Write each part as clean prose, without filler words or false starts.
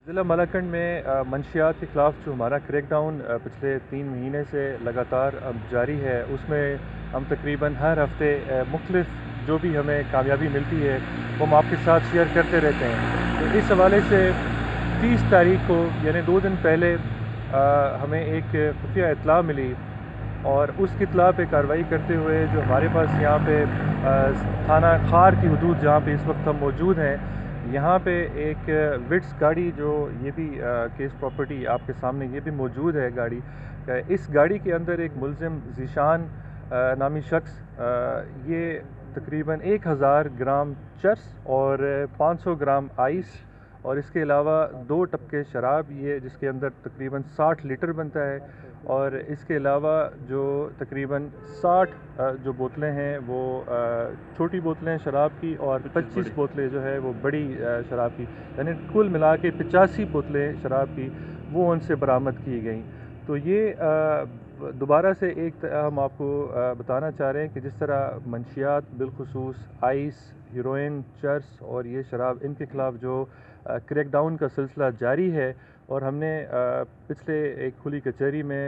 ضلع مالاکنڈ میں منشیات کے خلاف جو ہمارا کریک ڈاؤن پچھلے 3 مہینے سے لگاتار اب جاری ہے، اس میں ہم تقریباً ہر ہفتے مختلف جو بھی ہمیں کامیابی ملتی ہے وہ ہم آپ کے ساتھ شیئر کرتے رہتے ہیں۔ تو اس حوالے سے 30 تاریخ کو یعنی 2 دن پہلے ہمیں ایک خفیہ اطلاع ملی، اور اس کی اطلاع پہ کارروائی کرتے ہوئے جو ہمارے پاس یہاں پہ تھانہ خار کی حدود جہاں پہ اس وقت ہم موجود ہیں، یہاں پہ ایک وٹس گاڑی جو یہ بھی کیس پراپرٹی آپ کے سامنے یہ بھی موجود ہے گاڑی، اس گاڑی کے اندر ایک ملزم ذیشان نامی شخص یہ تقریباً 1000 گرام چرس اور 500 گرام آئس اور اس کے علاوہ 2 ٹبکے شراب، یہ جس کے اندر تقریباً 60 لیٹر بنتا ہے، اور اس کے علاوہ جو تقریباً 60 جو بوتلیں ہیں وہ چھوٹی بوتلیں شراب کی اور 25 بوتلیں جو ہے وہ بڑی شراب کی، یعنی کل ملا کے 85 بوتلیں شراب کی وہ ان سے برآمد کی گئیں۔ تو یہ دوبارہ سے ایک ہم آپ کو بتانا چاہ رہے ہیں کہ جس طرح منشیات بالخصوص آئس، ہیروئن، چرس اور یہ شراب، ان کے خلاف جو کریک ڈاؤن کا سلسلہ جاری ہے، اور ہم نے پچھلے ایک کھلی کچہری میں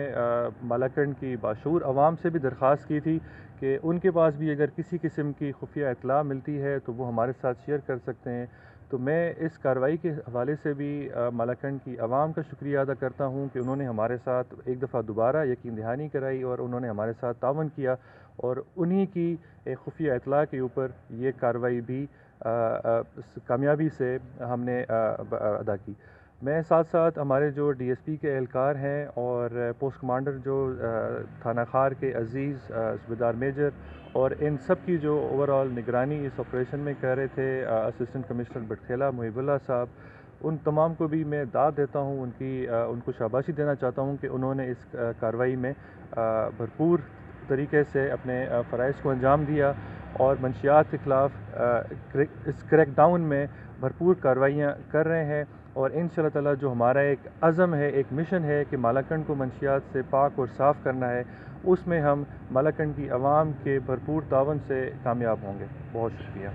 مالاکنڈ کی باشعور عوام سے بھی درخواست کی تھی کہ ان کے پاس بھی اگر کسی قسم کی خفیہ اطلاع ملتی ہے تو وہ ہمارے ساتھ شیئر کر سکتے ہیں۔ تو میں اس کارروائی کے حوالے سے بھی مالاکنڈ کی عوام کا شکریہ ادا کرتا ہوں کہ انہوں نے ہمارے ساتھ ایک دفعہ دوبارہ یقین دہانی کرائی اور انہوں نے ہمارے ساتھ تعاون کیا، اور انہی کی ایک خفیہ اطلاع کے اوپر یہ کارروائی بھی کامیابی سے ہم نے ادا کی۔ میں ساتھ ساتھ ہمارے جو ڈی ایس پی کے اہلکار ہیں اور پوسٹ کمانڈر جو تھانہ خار کے عزیز صوبیدار میجر، اور ان سب کی جو اوور آل نگرانی اس آپریشن میں کر رہے تھے اسسٹنٹ کمشنر بٹخیلا محب اللہ صاحب، ان تمام کو بھی میں داد دیتا ہوں، ان کو شاباشی دینا چاہتا ہوں کہ انہوں نے اس کارروائی میں بھرپور طریقے سے اپنے فرائض کو انجام دیا، اور منشیات کے خلاف اس کریک ڈاؤن میں بھرپور کارروائیاں کر رہے ہیں، اور ان شاء اللہ تعالیٰ جو ہمارا ایک عزم ہے، ایک مشن ہے کہ مالاکنڈ کو منشیات سے پاک اور صاف کرنا ہے، اس میں ہم مالاکنڈ کی عوام کے بھرپور تعاون سے کامیاب ہوں گے۔ بہت شکریہ۔